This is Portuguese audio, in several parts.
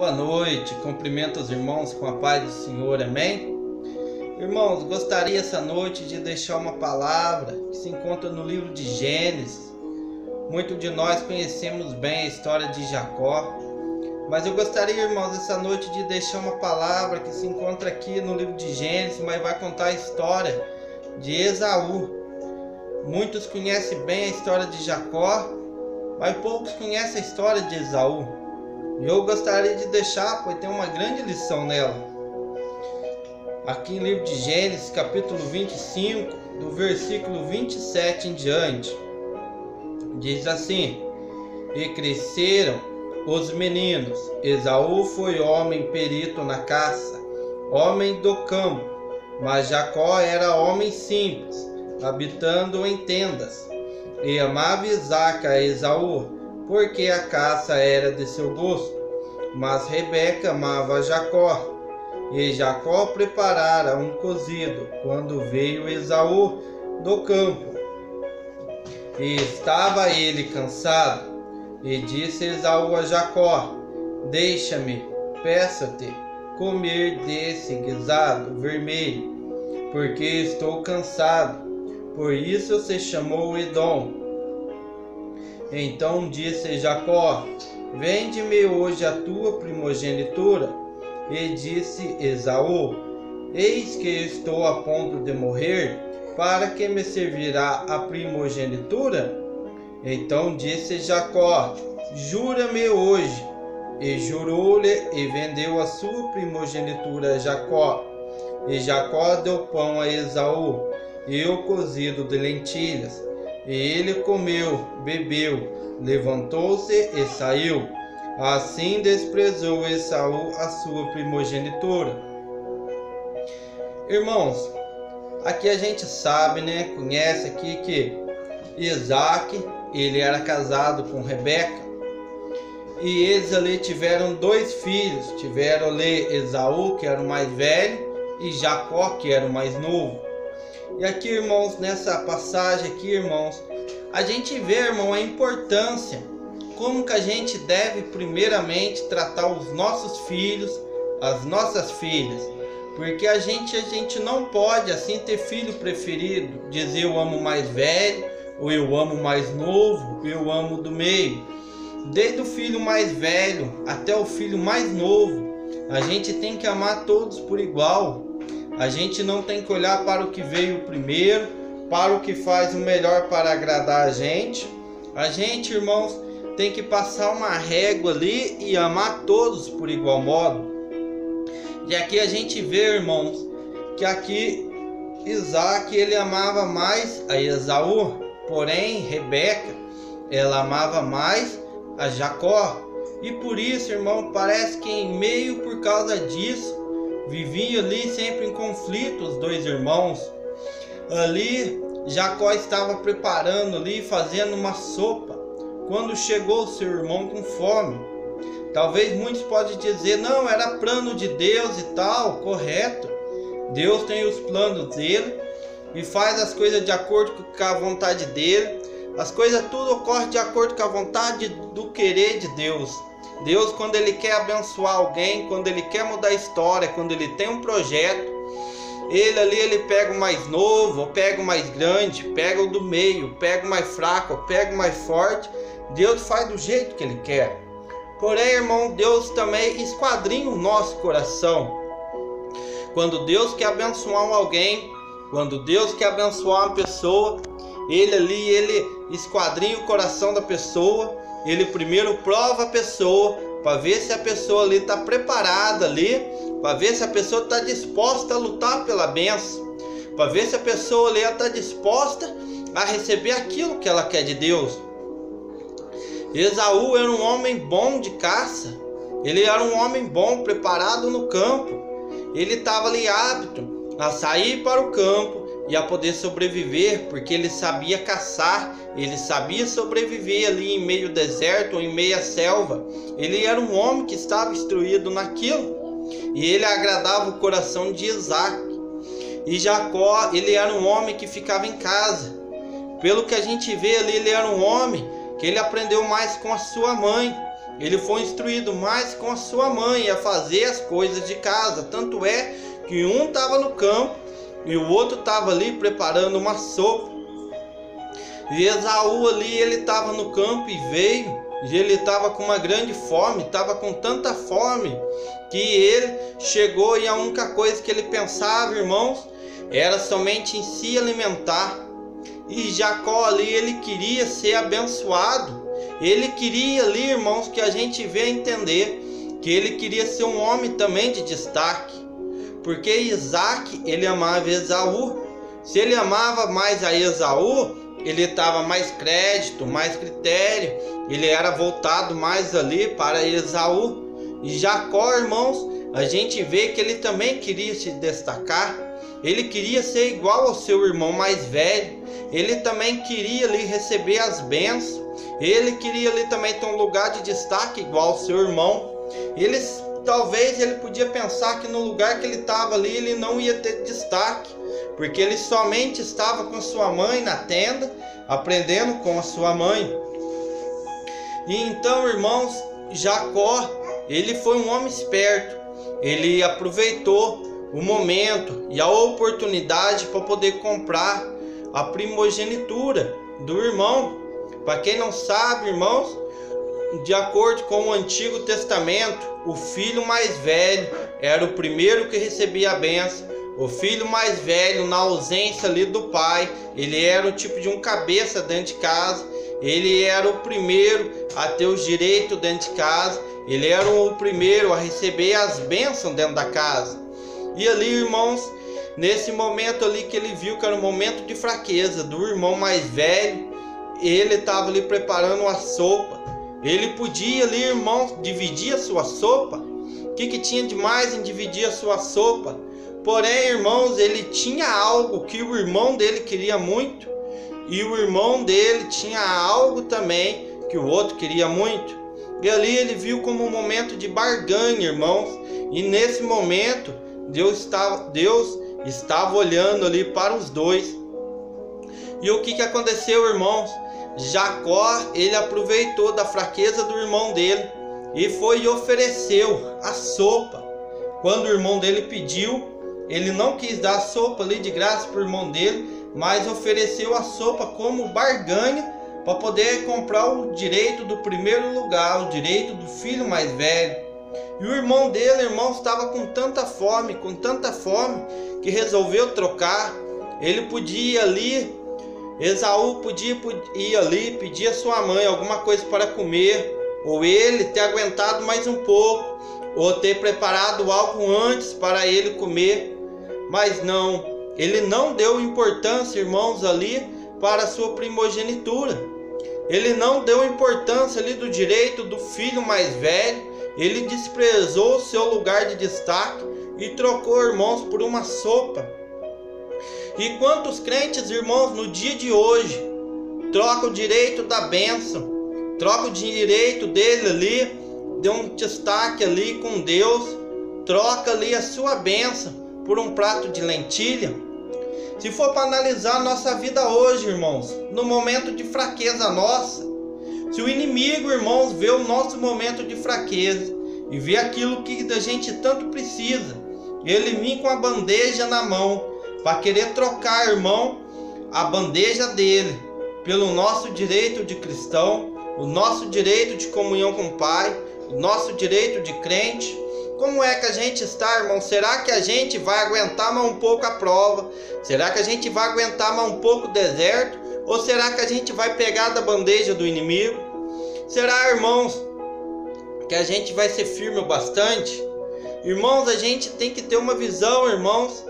Boa noite, cumprimento os irmãos com a paz do Senhor, amém? Irmãos, gostaria essa noite de deixar uma palavra que se encontra no livro de Gênesis. Muitos de nós conhecemos bem a história de Jacó, mas eu gostaria, irmãos, essa noite de deixar uma palavra que se encontra aqui no livro de Gênesis, mas vai contar a história de Esaú. Muitos conhecem bem a história de Jacó, mas poucos conhecem a história de Esaú. E eu gostaria de deixar, pois tem uma grande lição nela. Aqui no livro de Gênesis, capítulo 25, do versículo 27 em diante, diz assim: E cresceram os meninos. Esaú foi homem perito na caça, homem do campo, mas Jacó era homem simples, habitando em tendas. E amava Isaque a Esaú, porque a caça era de seu gosto. Mas Rebeca amava Jacó. E Jacó preparara um cozido quando veio Esaú do campo. E estava ele cansado. E disse Esaú a Jacó: Deixa-me, peço-te, comer desse guisado vermelho, porque estou cansado. Por isso se chamou Edom. Então disse Jacó: Vende-me hoje a tua primogenitura. E disse Esaú: Eis que estou a ponto de morrer, para que me servirá a primogenitura? Então disse Jacó: Jura-me hoje. E jurou-lhe e vendeu a sua primogenitura a Jacó. E Jacó deu pão a Esaú e o cozido de lentilhas. E ele comeu, bebeu, levantou-se e saiu. Assim desprezou Esaú a sua primogenitura. Irmãos, aqui a gente sabe, conhece aqui que Isaque, ele era casado com Rebeca. E eles ali tiveram dois filhos. Tiveram ali Esaú, que era o mais velho, e Jacó, que era o mais novo. E aqui, irmãos, nessa passagem aqui, irmãos, a gente vê, irmão, a importância, como que a gente deve primeiramente tratar os nossos filhos, as nossas filhas. Porque a gente não pode assim ter filho preferido, dizer eu amo o mais velho, ou eu amo o mais novo, ou eu amo do meio. Desde o filho mais velho até o filho mais novo, a gente tem que amar todos por igual. A gente não tem que olhar para o que veio primeiro, para o que faz o melhor para agradar a gente. A gente, irmãos, tem que passar uma régua ali e amar todos por igual modo. E aqui a gente vê, irmãos, que aqui Isaque, ele amava mais a Esaú, porém Rebeca, ela amava mais a Jacó. E por isso, irmão, parece que em meio por causa disso, viviam ali sempre em conflito os dois irmãos. Ali Jacó estava preparando ali, fazendo uma sopa, quando chegou seu irmão com fome. Talvez muitos podem dizer: não, era plano de Deus e tal, correto. Deus tem os planos dele e faz as coisas de acordo com a vontade dele. As coisas tudo ocorrem de acordo com a vontade do querer de Deus. Deus, quando ele quer abençoar alguém, quando ele quer mudar a história, quando ele tem um projeto, ele pega o mais novo, ou pega o mais grande, pega o do meio, pega o mais fraco, ou pega o mais forte. Deus faz do jeito que ele quer. Porém, irmão, Deus também esquadrinha o nosso coração. Quando Deus quer abençoar alguém, quando Deus quer abençoar uma pessoa, ele esquadrinha o coração da pessoa. Ele primeiro prova a pessoa, para ver se a pessoa ali está preparada ali, para ver se a pessoa está disposta a lutar pela bênção, para ver se a pessoa ali está disposta a receber aquilo que ela quer de Deus. Esaú era um homem bom de caça, ele era um homem bom, preparado no campo. Ele estava ali apto a sair para o campo e a poder sobreviver, porque ele sabia caçar, ele sabia sobreviver ali em meio ao deserto ou em meio à selva. Ele era um homem que estava instruído naquilo, e ele agradava o coração de Isaque. E Jacó, ele era um homem que ficava em casa. Pelo que a gente vê ali, ele era um homem que ele aprendeu mais com a sua mãe. ele foi instruído mais com a sua mãe a fazer as coisas de casa. Tanto é que um estava no campo e o outro estava ali preparando uma sopa. E Esaú ali, ele estava no campo e veio, e ele estava com uma grande fome, estava com tanta fome, que ele chegou e a única coisa que ele pensava, irmãos, era somente em se alimentar. E Jacó ali, ele queria ser abençoado, ele queria ali, irmãos, que a gente vê entender, que ele queria ser um homem também de destaque, porque Isaac, ele amava Esaú. Se ele amava mais a Esaú, ele dava mais crédito, mais critério, ele era voltado mais ali para Esaú. E Jacó, irmãos, a gente vê que ele também queria se destacar, ele queria ser igual ao seu irmão mais velho, ele também queria ali receber as bênçãos, ele queria ali também ter um lugar de destaque igual ao seu irmão. Talvez ele podia pensar que no lugar que ele estava ali, ele não ia ter destaque, porque ele somente estava com sua mãe na tenda, aprendendo com a sua mãe. E então, irmãos, Jacó, ele foi um homem esperto, ele aproveitou o momento e a oportunidade para poder comprar a primogenitura do irmão. Para quem não sabe, irmãos, de acordo com o Antigo Testamento, o filho mais velho era o primeiro que recebia a bênção. O filho mais velho, na ausência ali do pai, ele era o tipo de um cabeça dentro de casa, ele era o primeiro a ter os direitos dentro de casa, ele era o primeiro a receber as bênçãos dentro da casa. E ali, irmãos, nesse momento ali que ele viu que era um momento de fraqueza do irmão mais velho, ele estava ali preparando a sopa. Ele podia ali, irmãos, dividir a sua sopa. O que tinha de mais em dividir a sua sopa? Porém, irmãos, ele tinha algo que o irmão dele queria muito, e o irmão dele tinha algo também que o outro queria muito. E ali ele viu como um momento de barganha, irmãos. E nesse momento, Deus estava olhando ali para os dois. E o que aconteceu, irmãos? Jacó, ele aproveitou da fraqueza do irmão dele e foi e ofereceu a sopa. Quando o irmão dele pediu, ele não quis dar a sopa ali de graça para o irmão dele, mas ofereceu a sopa como barganha para poder comprar o direito do primeiro lugar, o direito do filho mais velho. E o irmão dele, irmão, estava com tanta fome, que resolveu trocar. Ele podia ali, Esaú podia ir ali pedir a sua mãe alguma coisa para comer, ou ele ter aguentado mais um pouco, ou ter preparado algo antes para ele comer. Mas não, ele não deu importância, irmãos, ali para a sua primogenitura. Ele não deu importância ali do direito do filho mais velho. Ele desprezou o seu lugar de destaque e trocou, irmãos, por uma sopa. E quantos crentes, irmãos, no dia de hoje, trocam o direito da bênção, trocam o direito dele ali, de um destaque ali com Deus, troca ali a sua bênção por um prato de lentilha? Se for para analisar a nossa vida hoje, irmãos, no momento de fraqueza nossa, se o inimigo, irmãos, vê o nosso momento de fraqueza e vê aquilo que a gente tanto precisa, ele vem com a bandeja na mão para querer trocar, irmão, a bandeja dele pelo nosso direito de cristão, o nosso direito de comunhão com o Pai, o nosso direito de crente. Como é que a gente está, irmão? Será que a gente vai aguentar mais um pouco a prova? Será que a gente vai aguentar mais um pouco o deserto? Ou será que a gente vai pegar da bandeja do inimigo? Será, irmãos, que a gente vai ser firme o bastante? Irmãos, a gente tem que ter uma visão, irmãos,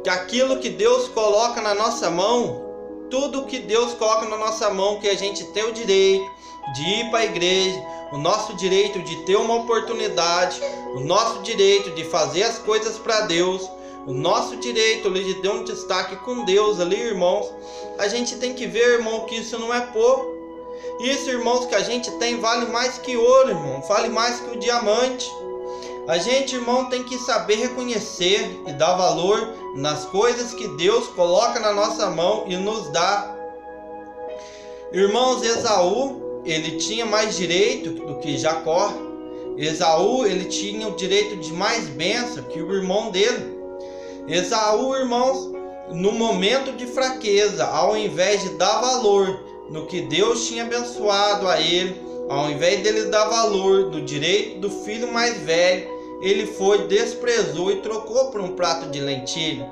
que aquilo que Deus coloca na nossa mão, tudo que Deus coloca na nossa mão, que a gente tem o direito de ir para a igreja, o nosso direito de ter uma oportunidade, o nosso direito de fazer as coisas para Deus, o nosso direito ali de ter um destaque com Deus ali, irmãos, a gente tem que ver, irmão, que isso não é pouco. Isso, irmãos, que a gente tem vale mais que ouro, irmão, vale mais que o diamante. A gente, irmão, tem que saber reconhecer e dar valor nas coisas que Deus coloca na nossa mão e nos dá. Irmãos, Esaú, ele tinha mais direito do que Jacó. Esaú, ele tinha o direito de mais bênção que o irmão dele. Esaú, irmãos, no momento de fraqueza, ao invés de dar valor no que Deus tinha abençoado a ele, ao invés dele dar valor no direito do filho mais velho, ele foi, desprezou e trocou por um prato de lentilha.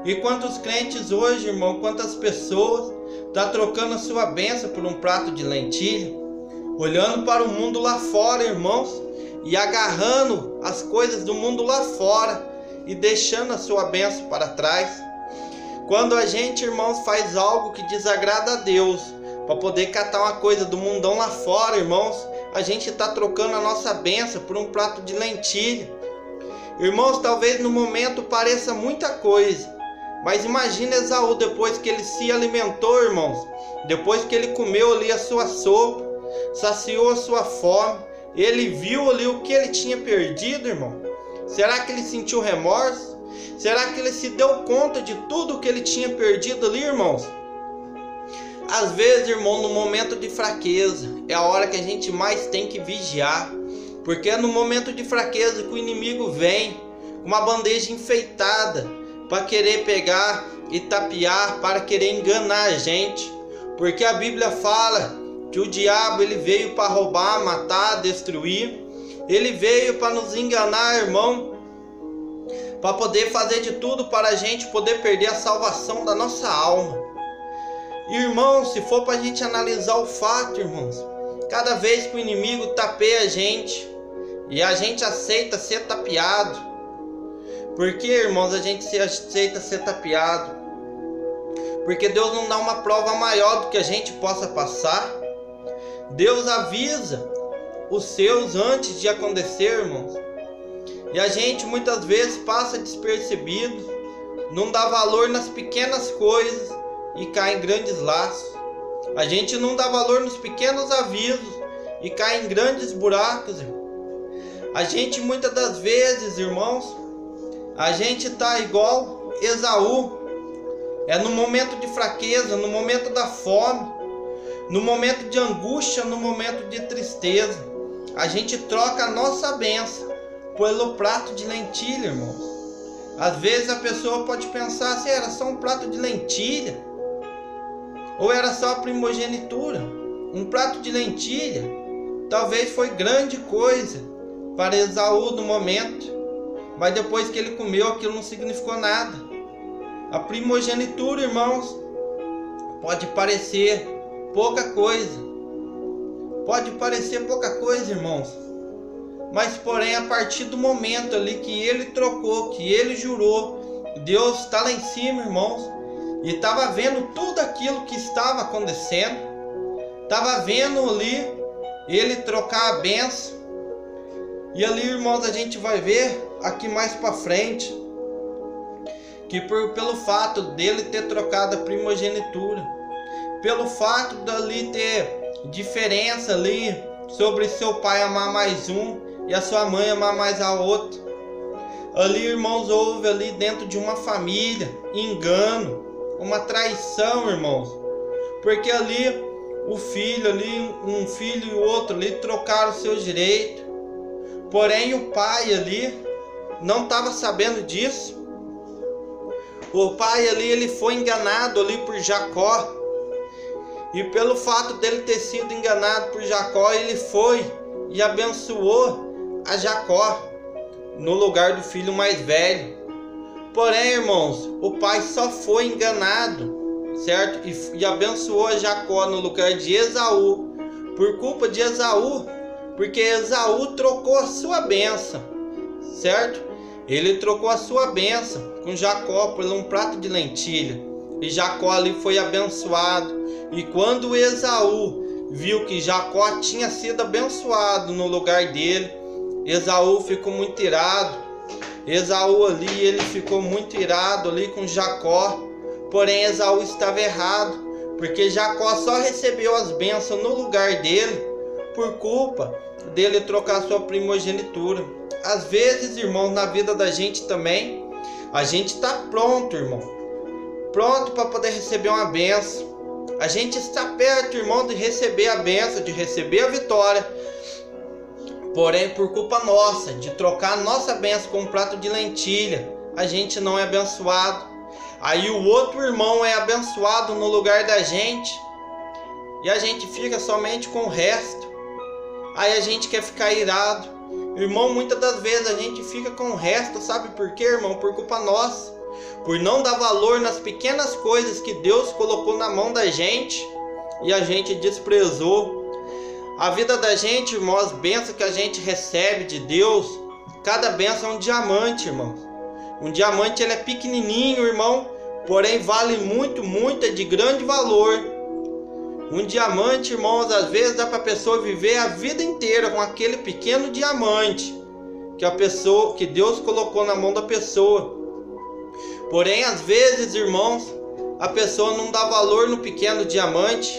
E quantos crentes hoje, irmão, quantas pessoas estão trocando a sua bênção por um prato de lentilha, olhando para o mundo lá fora, irmãos, e agarrando as coisas do mundo lá fora e deixando a sua bênção para trás. Quando a gente, irmãos, faz algo que desagrada a Deus para poder catar uma coisa do mundão lá fora, irmãos, a gente está trocando a nossa bênção por um prato de lentilha. Irmãos, talvez no momento pareça muita coisa, mas imagina Esaú, depois que ele se alimentou, irmãos, depois que ele comeu ali a sua sopa, saciou a sua fome, ele viu ali o que ele tinha perdido, irmão. Será que ele sentiu remorso? Será que ele se deu conta de tudo que ele tinha perdido ali, irmãos? Às vezes, irmão, no momento de fraqueza, é a hora que a gente mais tem que vigiar. Porque é no momento de fraqueza que o inimigo vem com uma bandeja enfeitada para querer pegar e tapear, para querer enganar a gente. Porque a Bíblia fala que o diabo ele veio para roubar, matar, destruir. Ele veio para nos enganar, irmão, para poder fazer de tudo para a gente poder perder a salvação da nossa alma. Irmãos, se for para a gente analisar o fato, irmãos, cada vez que o inimigo tapeia a gente e a gente aceita ser tapeado, porque, irmãos, a gente aceita ser tapeado? Porque Deus não dá uma prova maior do que a gente possa passar. Deus avisa os seus antes de acontecer, irmãos. E a gente muitas vezes passa despercebido, não dá valor nas pequenas coisas e cai em grandes laços. A gente não dá valor nos pequenos avisos e cai em grandes buracos, irmão. A gente muitas das vezes, irmãos, a gente tá igual Esaú. É no momento de fraqueza, no momento da fome, no momento de angústia, no momento de tristeza, a gente troca a nossa bênção pelo prato de lentilha, irmãos. Às vezes a pessoa pode pensar se era só um prato de lentilha, ou era só a primogenitura. Um prato de lentilha talvez foi grande coisa para Esaú no momento, mas depois que ele comeu, aquilo não significou nada. A primogenitura, irmãos, pode parecer pouca coisa. Pode parecer pouca coisa, irmãos. Mas porém, a partir do momento ali que ele trocou, que ele jurou, Deus está lá em cima, irmãos, e estava vendo tudo aquilo que estava acontecendo. Estava vendo ali ele trocar a bênção. E ali, irmãos, a gente vai ver aqui mais para frente que pelo fato dele ter trocado a primogenitura, pelo fato dali ter diferença ali sobre seu pai amar mais um e a sua mãe amar mais a outra, ali, irmãos, houve ali dentro de uma família engano, uma traição, irmãos, porque ali o filho ali, um filho e o outro ali trocaram seus direitos, porém o pai ali não estava sabendo disso. O pai ali, ele foi enganado ali por Jacó, e pelo fato dele ter sido enganado por Jacó, ele foi e abençoou a Jacó no lugar do filho mais velho. Porém, irmãos, o pai só foi enganado, certo? E abençoou a Jacó no lugar de Esaú, por culpa de Esaú, porque Esaú trocou a sua bênção, certo? Ele trocou a sua bênção com Jacó por um prato de lentilha, e Jacó ali foi abençoado. E quando Esaú viu que Jacó tinha sido abençoado no lugar dele, Esaú ficou muito irado. Esaú ali, ele ficou muito irado ali com Jacó. Porém, Esaú estava errado, porque Jacó só recebeu as bênçãos no lugar dele por culpa dele trocar sua primogenitura. Às vezes, irmãos, na vida da gente também, a gente está pronto, irmão, pronto para poder receber uma bênção. A gente está perto, irmão, de receber a bênção, de receber a vitória. Porém, por culpa nossa, de trocar a nossa bênção com um prato de lentilha, a gente não é abençoado. Aí o outro irmão é abençoado no lugar da gente, e a gente fica somente com o resto. Aí a gente quer ficar irado. Irmão, muitas das vezes a gente fica com o resto, sabe por quê, irmão? Por culpa nossa. Por não dar valor nas pequenas coisas que Deus colocou na mão da gente e a gente desprezou. A vida da gente, irmão, as bênçãos que a gente recebe de Deus, cada bênção é um diamante, irmão. Um diamante, ele é pequenininho, irmão, porém vale muito, muito, é de grande valor. Um diamante, irmãos, às vezes dá para a pessoa viver a vida inteira com aquele pequeno diamante que Deus colocou na mão da pessoa. Porém, às vezes, irmãos, a pessoa não dá valor no pequeno diamante,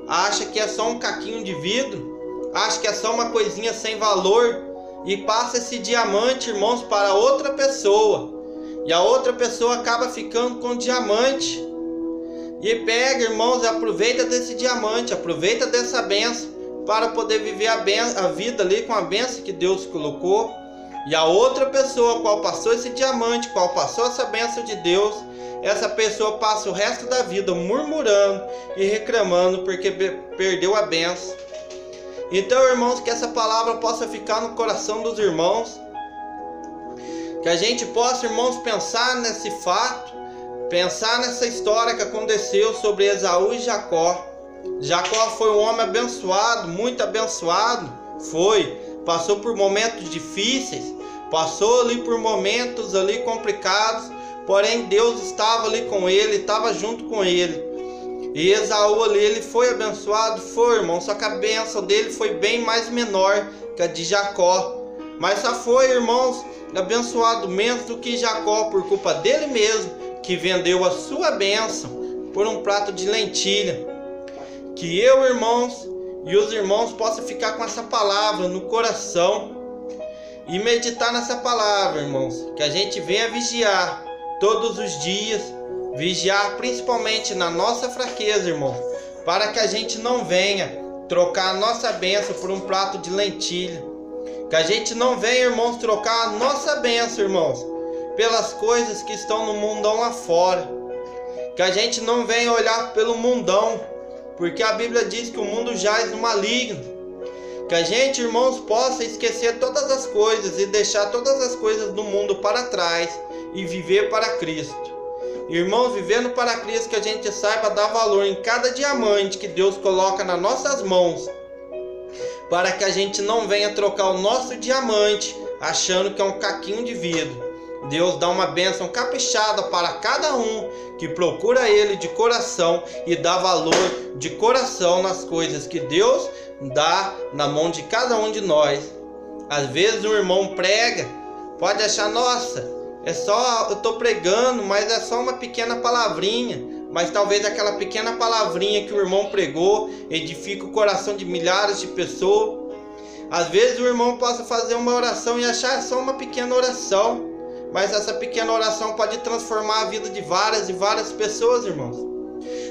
acha que é só um caquinho de vidro, acha que é só uma coisinha sem valor e passa esse diamante, irmãos, para outra pessoa. E a outra pessoa acaba ficando com o diamante. E pega, irmãos, e aproveita desse diamante, aproveita dessa bênção para poder viver a vida ali com a bênção que Deus colocou. E a outra pessoa, qual passou esse diamante, qual passou essa bênção de Deus, essa pessoa passa o resto da vida murmurando e reclamando porque perdeu a bênção. Então, irmãos, que essa palavra possa ficar no coração dos irmãos, que a gente possa, irmãos, pensar nesse fato, pensar nessa história que aconteceu sobre Esaú e Jacó. Jacó foi um homem abençoado, muito abençoado, passou por momentos difíceis, passou ali por momentos ali complicados, porém Deus estava ali com ele, estava junto com ele. E Esaú ali, ele foi abençoado, irmão, só que a bênção dele foi bem mais menor que a de Jacó. Mas só foi, irmãos, abençoado menos do que Jacó, por culpa dele mesmo, que vendeu a sua bênção por um prato de lentilha. Que eu, irmãos, e os irmãos possam ficar com essa palavra no coração e meditar nessa palavra, irmãos. Que a gente venha vigiar todos os dias, vigiar principalmente na nossa fraqueza, irmão, para que a gente não venha trocar a nossa bênção por um prato de lentilha. Que a gente não venha, irmãos, trocar a nossa bênção, irmãos, pelas coisas que estão no mundão lá fora. Que a gente não venha olhar pelo mundão, porque a Bíblia diz que o mundo jaz no maligno. Que a gente, irmãos, possa esquecer todas as coisas e deixar todas as coisas do mundo para trás e viver para Cristo. Irmãos, vivendo para Cristo, que a gente saiba dar valor em cada diamante que Deus coloca nas nossas mãos, para que a gente não venha trocar o nosso diamante achando que é um caquinho de vidro. Deus dá uma bênção caprichada para cada um que procura Ele de coração e dá valor de coração nas coisas que Deus dá na mão de cada um de nós. Às vezes o irmão prega, pode achar, nossa, eu estou pregando, mas é só uma pequena palavrinha. Mas talvez aquela pequena palavrinha que o irmão pregou edifica o coração de milhares de pessoas. Às vezes o irmão possa fazer uma oração e achar só uma pequena oração, mas essa pequena oração pode transformar a vida de várias e várias pessoas, irmãos.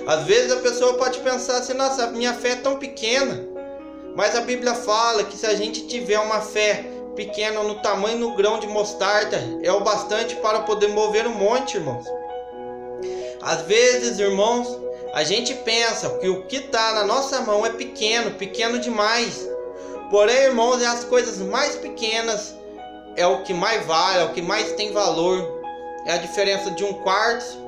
Às vezes a pessoa pode pensar assim, nossa, minha fé é tão pequena. Mas a Bíblia fala que se a gente tiver uma fé pequena no tamanho do grão de mostarda, é o bastante para poder mover um monte, irmãos. Às vezes, irmãos, a gente pensa que o que está na nossa mão é pequeno, pequeno demais. Porém, irmãos, é as coisas mais pequenas, é o que mais vale, é o que mais tem valor. É a diferença de um quartzo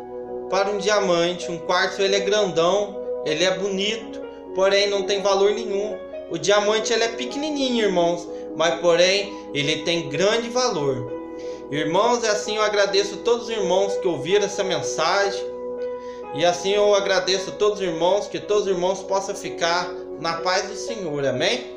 para um diamante. Um quartzo, ele é grandão, ele é bonito, porém não tem valor nenhum. O diamante, ele é pequenininho, irmãos, mas porém ele tem grande valor. Irmãos, é assim eu agradeço a todos os irmãos que ouviram essa mensagem. E assim eu agradeço a todos os irmãos, que todos os irmãos possam ficar na paz do Senhor, amém?